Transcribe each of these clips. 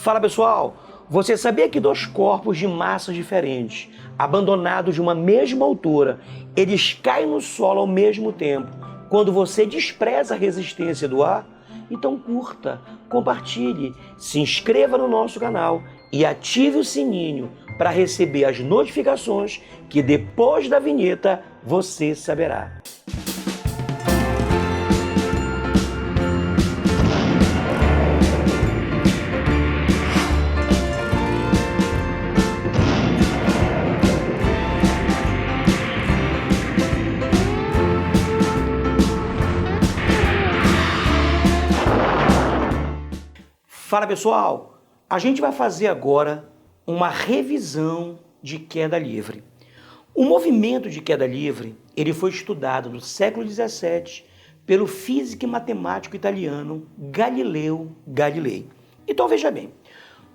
Fala pessoal, você sabia que dois corpos de massas diferentes, abandonados de uma mesma altura, eles caem no solo ao mesmo tempo, quando você despreza a resistência do ar? Então curta, compartilhe, se inscreva no nosso canal e ative o sininho para receber as notificações que depois da vinheta você saberá. Fala pessoal, a gente vai fazer agora uma revisão de queda livre. O movimento de queda livre, ele foi estudado no século XVII pelo físico e matemático italiano Galileu Galilei. Então veja bem,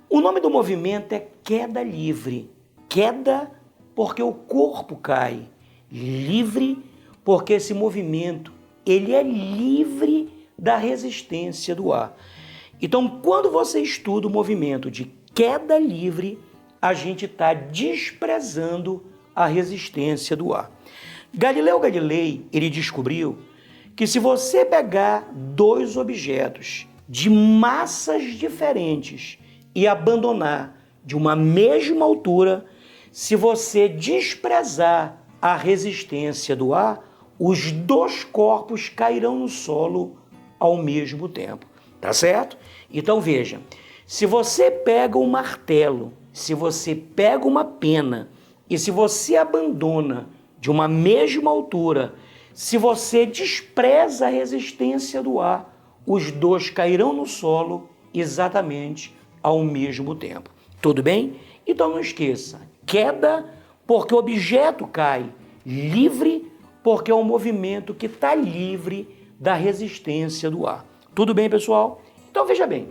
o nome do movimento é queda livre. Queda porque o corpo cai, livre porque esse movimento ele é livre da resistência do ar. Então, quando você estuda o movimento de queda livre, a gente está desprezando a resistência do ar. Galileu Galilei, ele descobriu que se você pegar dois objetos de massas diferentes e abandonar de uma mesma altura, se você desprezar a resistência do ar, os dois corpos cairão no solo ao mesmo tempo. Tá certo? Então veja, se você pega um martelo, se você pega uma pena e se você abandona de uma mesma altura, se você despreza a resistência do ar, os dois cairão no solo exatamente ao mesmo tempo. Tudo bem? Então não esqueça, queda porque o objeto cai, livre porque é um movimento que está livre da resistência do ar. Tudo bem, pessoal? Então veja bem,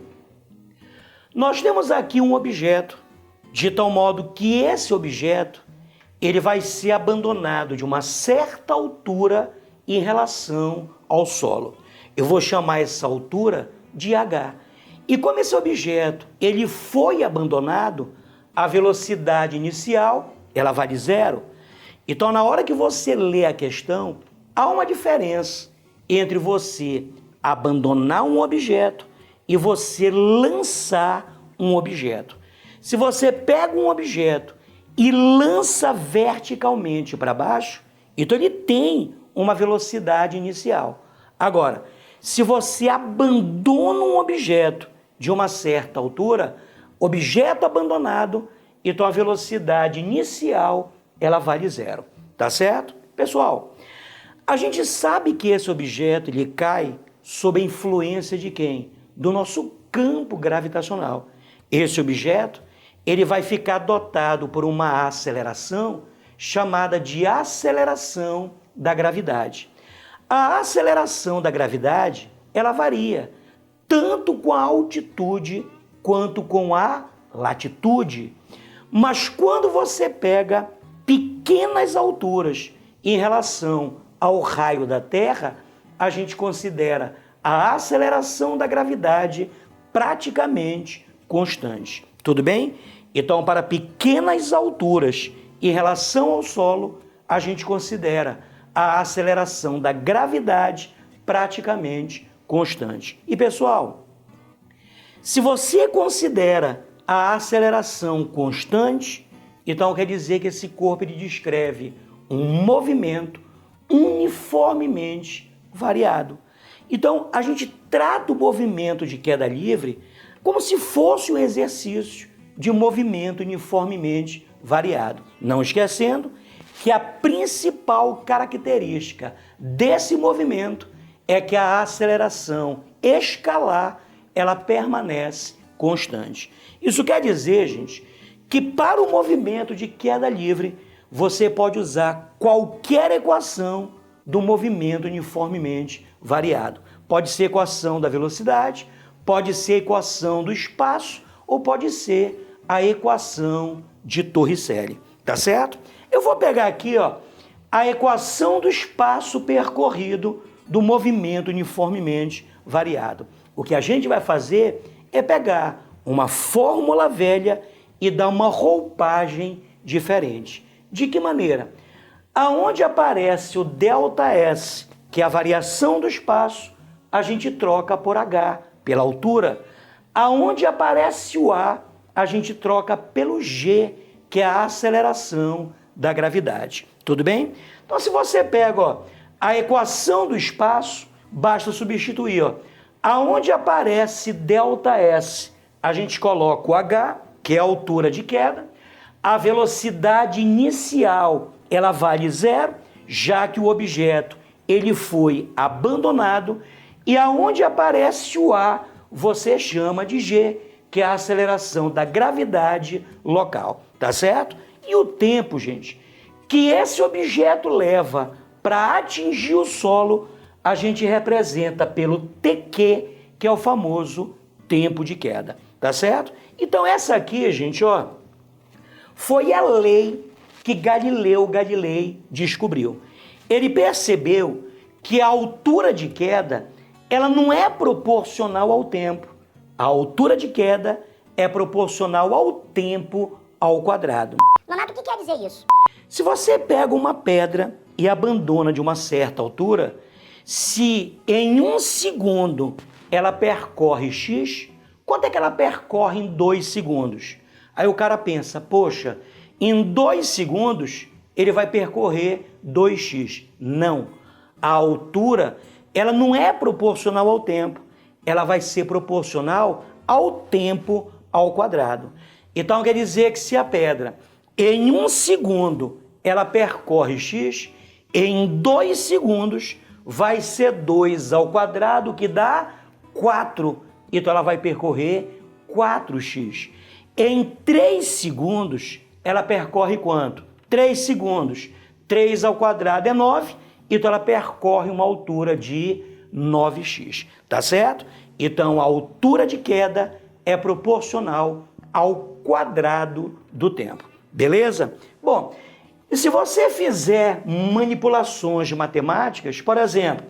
nós temos aqui um objeto, de tal modo que esse objeto ele vai ser abandonado de uma certa altura em relação ao solo. Eu vou chamar essa altura de H. E como esse objeto ele foi abandonado, a velocidade inicial ela vale zero. Então na hora que você lê a questão, há uma diferença entre você abandonar um objeto e você lançar um objeto. Se você pega um objeto e lança verticalmente para baixo, então ele tem uma velocidade inicial. Agora, se você abandona um objeto de uma certa altura, objeto abandonado, então a velocidade inicial ela vale zero. Tá certo? Pessoal, a gente sabe que esse objeto ele cai sob a influência de quem? Do nosso campo gravitacional. Esse objeto ele vai ficar dotado por uma aceleração chamada de aceleração da gravidade. A aceleração da gravidade ela varia tanto com a altitude quanto com a latitude. Mas quando você pega pequenas alturas em relação ao raio da Terra, a gente considera a aceleração da gravidade praticamente constante. Tudo bem? Então, para pequenas alturas em relação ao solo, a gente considera a aceleração da gravidade praticamente constante. E pessoal, se você considera a aceleração constante, então quer dizer que esse corpo ele descreve um movimento uniformemente variado. Então, a gente trata o movimento de queda livre como se fosse um exercício de movimento uniformemente variado. Não esquecendo que a principal característica desse movimento é que a aceleração escalar ela permanece constante. Isso quer dizer, gente, que para o movimento de queda livre você pode usar qualquer equação do movimento uniformemente variado. Pode ser equação da velocidade, pode ser equação do espaço ou pode ser a equação de Torricelli, tá certo? Eu vou pegar aqui, ó, a equação do espaço percorrido do movimento uniformemente variado. O que a gente vai fazer é pegar uma fórmula velha e dar uma roupagem diferente. De que maneira? Aonde aparece o ΔS, que é a variação do espaço, a gente troca por H, pela altura. Aonde aparece o A, a gente troca pelo G, que é a aceleração da gravidade. Tudo bem? Então, se você pega a equação do espaço, basta substituir. Aonde aparece ΔS, a gente coloca o H, que é a altura de queda. A velocidade inicial, ela vale 0, já que o objeto ele foi abandonado. E aonde aparece o A, você chama de G, que é a aceleração da gravidade local, tá certo? E o tempo, gente, que esse objeto leva para atingir o solo, a gente representa pelo TQ, que é o famoso tempo de queda, tá certo? Então essa aqui, gente, foi a lei que Galileu Galilei descobriu. Ele percebeu que a altura de queda, ela não é proporcional ao tempo. A altura de queda é proporcional ao tempo ao quadrado. Leonardo, o que quer dizer isso? Se você pega uma pedra e abandona de uma certa altura, se em 1 segundo ela percorre x, quanto é que ela percorre em 2 segundos? Aí o cara pensa, poxa, em 2 segundos ele vai percorrer 2x. Não, a altura ela não é proporcional ao tempo, ela vai ser proporcional ao tempo ao quadrado. Então quer dizer que se a pedra em 1 segundo ela percorre x, em 2 segundos vai ser 2 ao quadrado, que dá 4. Então ela vai percorrer 4x. Em 3 segundos ela percorre quanto? 3 segundos. 3 ao quadrado é 9, então ela percorre uma altura de 9x, tá certo? Então a altura de queda é proporcional ao quadrado do tempo, beleza? Bom, e se você fizer manipulações matemáticas, por exemplo,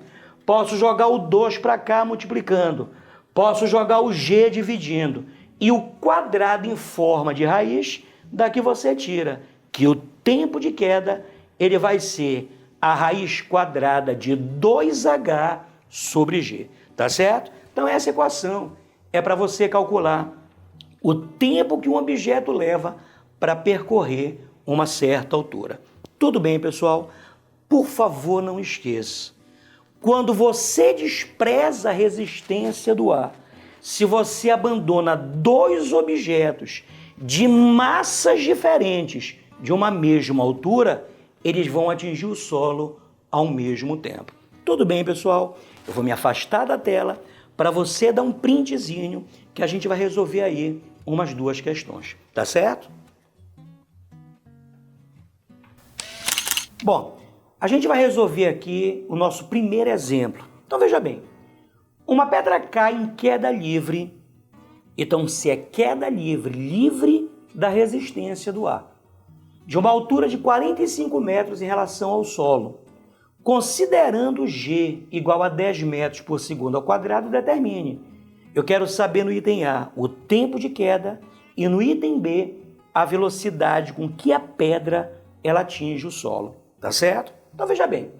posso jogar o 2 para cá multiplicando, posso jogar o g dividindo, e o quadrado em forma de raiz, daqui você tira que o tempo de queda ele vai ser a raiz quadrada de 2h sobre g, tá certo? Então essa equação é para você calcular o tempo que um objeto leva para percorrer uma certa altura. Tudo bem, pessoal? Por favor, não esqueça. Quando você despreza a resistência do ar, se você abandona 2 objetos de massas diferentes de uma mesma altura, eles vão atingir o solo ao mesmo tempo. Tudo bem, pessoal? Eu vou me afastar da tela para você dar um printzinho que a gente vai resolver aí umas 2 questões, tá certo? Bom, a gente vai resolver aqui o nosso primeiro exemplo. Então veja bem, uma pedra cai em queda livre. Então se é queda livre, livre da resistência do ar, de uma altura de 45 metros em relação ao solo, considerando g igual a 10 metros por segundo ao quadrado, determine. Eu quero saber no item A o tempo de queda e no item B a velocidade com que a pedra ela atinge o solo, tá certo? Então veja bem,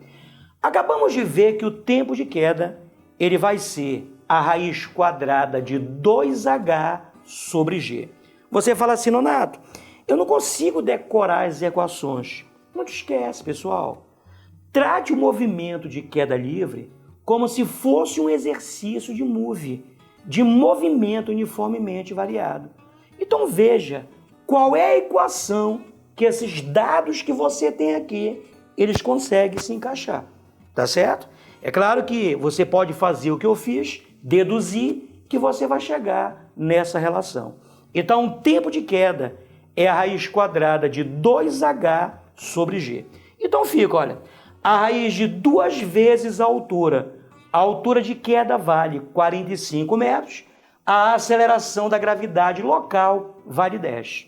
acabamos de ver que o tempo de queda ele vai ser a raiz quadrada de 2h sobre g. Você fala assim, Nonato, eu não consigo decorar as equações. Não te esquece, pessoal. Trate o movimento de queda livre como se fosse um exercício de move, de movimento uniformemente variado. Então veja qual é a equação que esses dados que você tem aqui, eles conseguem se encaixar, tá certo? É claro que você pode fazer o que eu fiz, deduzir que você vai chegar nessa relação. Então, o tempo de queda é a raiz quadrada de 2h sobre g. Então fica, olha, a raiz de 2 vezes a altura. A altura de queda vale 45 metros, a aceleração da gravidade local vale 10.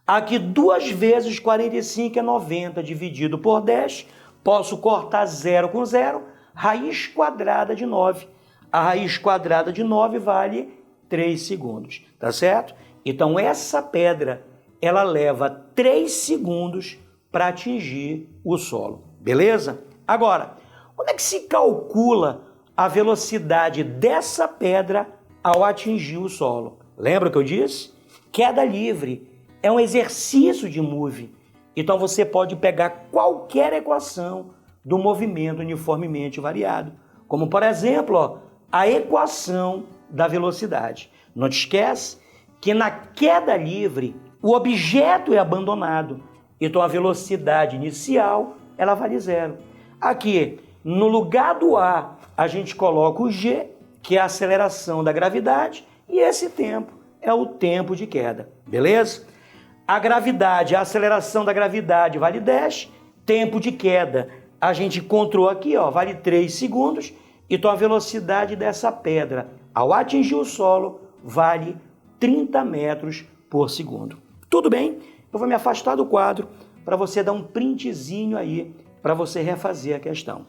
Aqui 2 vezes 45 é 90, dividido por 10, posso cortar 0 com 0, raiz quadrada de 9. A raiz quadrada de 9 vale 3 segundos, tá certo? Então essa pedra, ela leva 3 segundos para atingir o solo, beleza? Agora, como é que se calcula a velocidade dessa pedra ao atingir o solo? Lembra que eu disse? Queda livre é um exercício de move. Então você pode pegar qualquer equação do movimento uniformemente variado, como por exemplo, ó, a equação da velocidade. Não te esquece que na queda livre o objeto é abandonado, então a velocidade inicial ela vale 0. Aqui, no lugar do A, a gente coloca o G, que é a aceleração da gravidade, e esse tempo é o tempo de queda, beleza? A gravidade, a aceleração da gravidade vale 10, tempo de queda a gente encontrou aqui, ó, vale 3 segundos, então a velocidade dessa pedra ao atingir o solo vale 30 metros por segundo. Tudo bem? Eu vou me afastar do quadro para você dar um printzinho aí para você refazer a questão.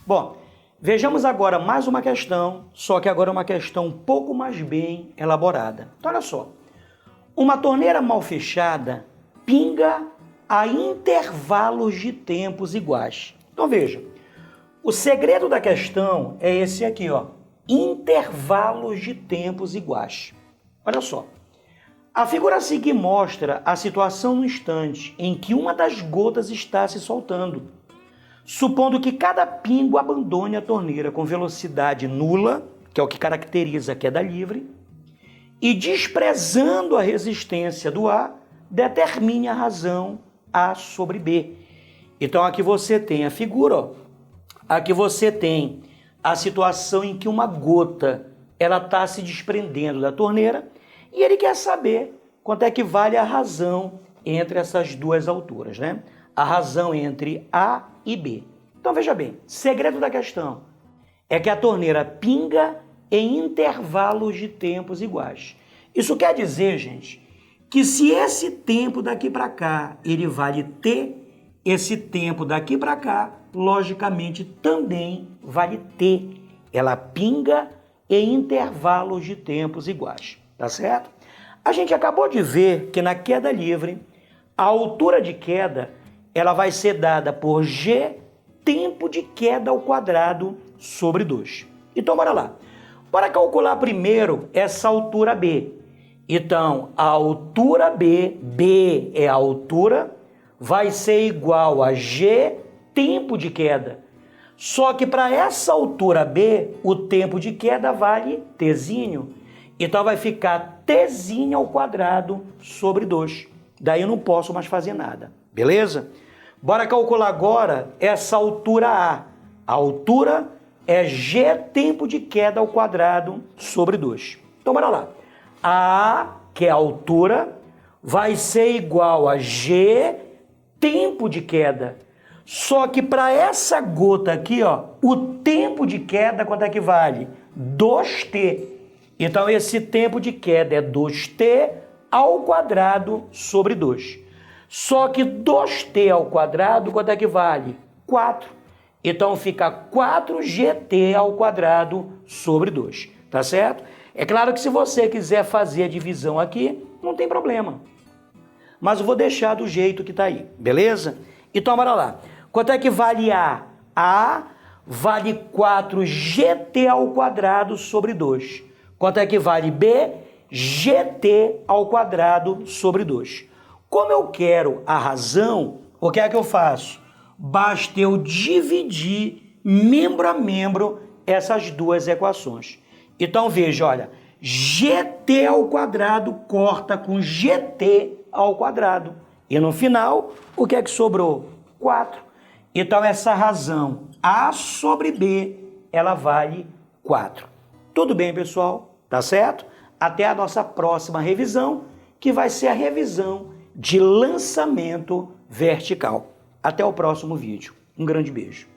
Bom, vejamos agora mais uma questão, só que agora é uma questão um pouco mais bem elaborada. Então, olha só. Uma torneira mal fechada pinga a intervalos de tempos iguais. Então, veja. O segredo da questão é esse aqui, ó. Intervalos de tempos iguais. Olha só. A figura a seguir mostra a situação no instante em que uma das gotas está se soltando, supondo que cada pingo abandone a torneira com velocidade nula, que é o que caracteriza a queda livre, e desprezando a resistência do A, determine a razão A sobre B. Então aqui você tem a figura, ó. Aqui você tem a situação em que uma gota ela está se desprendendo da torneira e ele quer saber quanto é que vale a razão entre essas duas alturas, né? A razão entre A e B. Então veja bem, segredo da questão é que a torneira pinga em intervalos de tempos iguais. Isso quer dizer, gente, que se esse tempo daqui para cá ele vale T, esse tempo daqui para cá, logicamente, também vale T. Ela pinga em intervalos de tempos iguais, tá certo? A gente acabou de ver que na queda livre, a altura de queda ela vai ser dada por G tempo de queda ao quadrado sobre 2. Então, bora lá. Bora calcular primeiro essa altura B. Então, a altura B, B é a altura, vai ser igual a G tempo de queda. Só que para essa altura B, o tempo de queda vale Tzinho. Então vai ficar Tzinho ao quadrado sobre 2. Daí eu não posso mais fazer nada, beleza? Bora calcular agora essa altura A. A altura é G tempo de queda ao quadrado sobre 2. Então bora lá. A, que é a altura, vai ser igual a G tempo de queda. Só que para essa gota aqui, ó, o tempo de queda, quanto é que vale? 2t. Então, esse tempo de queda é 2t ao quadrado sobre 2. Só que 2t ao quadrado, quanto é que vale? 4. Então, fica 4gt ao quadrado sobre 2. Tá certo? É claro que se você quiser fazer a divisão aqui, não tem problema. Mas eu vou deixar do jeito que está aí, beleza? Então, bora lá. Quanto é que vale A? A vale 4gt ao quadrado sobre 2. Quanto é que vale B? Gt ao quadrado sobre 2. Como eu quero a razão, o que é que eu faço? Basta eu dividir membro a membro essas duas equações. Então, veja, olha, gt ao quadrado corta com gt ao quadrado. E no final, o que é que sobrou? 4. Então, essa razão A sobre B, ela vale 4. Tudo bem, pessoal? Tá certo? Até a nossa próxima revisão, que vai ser a revisão de lançamento vertical. Até o próximo vídeo. Um grande beijo.